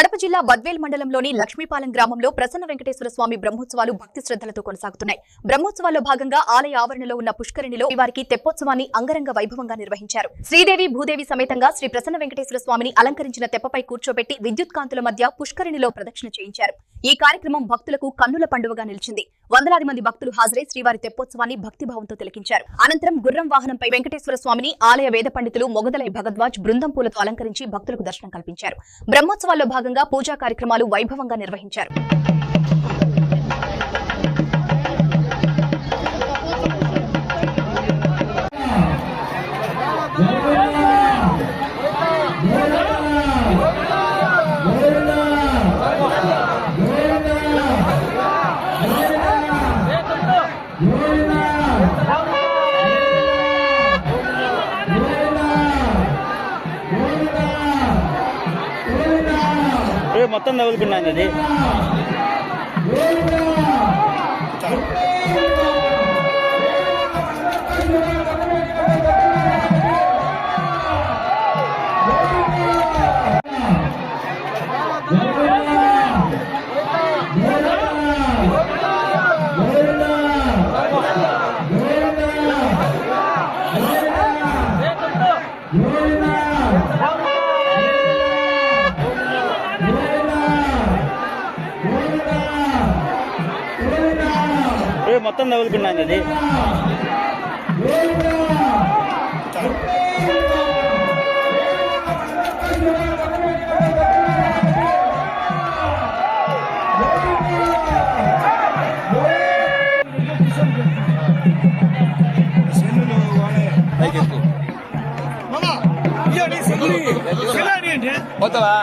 కడప జిల్లా బద్వేల్ మండలంలోని లక్ష్మీపాలెం గ్రామంలో ప్రసన్న వెంకటేశ్వర స్వామి బ్రహ్మోత్సవాలు భక్తి శ్రద్ధలతో కొనసాగుతున్నాయి. బ్రహ్మోత్సవాల్లో భాగంగా ఆలయ ఆవరణలో ఉన్న పుష్కరిణిలో వారికి తెప్పోత్సవాన్ని అంగరంగ వైభవంగా నిర్వహించారు. శ్రీదేవి భూదేవి సమేతంగా శ్రీ ప్రసన్న వెంకటేశ్వర స్వామిని అలంకరించిన తెప్పపై కూర్చోబెట్టి విద్యుత్ కాంతుల మధ్య పుష్కరిణిలో ప్రదక్షిణ చేయించారు. ఈ కార్యక్రమం భక్తులకు కన్నుల పండువగా నిలిచింది. వందలాది మంది భక్తులు హాజరై శ్రీవారి తెప్పోత్సవాన్ని భక్తిభావంతో తిలకించారు. అనంతరం గుర్రం వాహనంపై వెంకటేశ్వర స్వామిని ఆలయ వేద పండితులు మొగదలై భగద్వాజ్ బృందం పూలతో అలంకరించి భక్తులకు దర్శనం కల్పించారు. బ్రహ్మోత్సవాల్లో భాగంగా పూజా కార్యక్రమాలు వైభవంగా నిర్వహించారు. మొత్తం తగులుకున్నాను అది మొత్తం తగులుకున్నాను అది పోతావా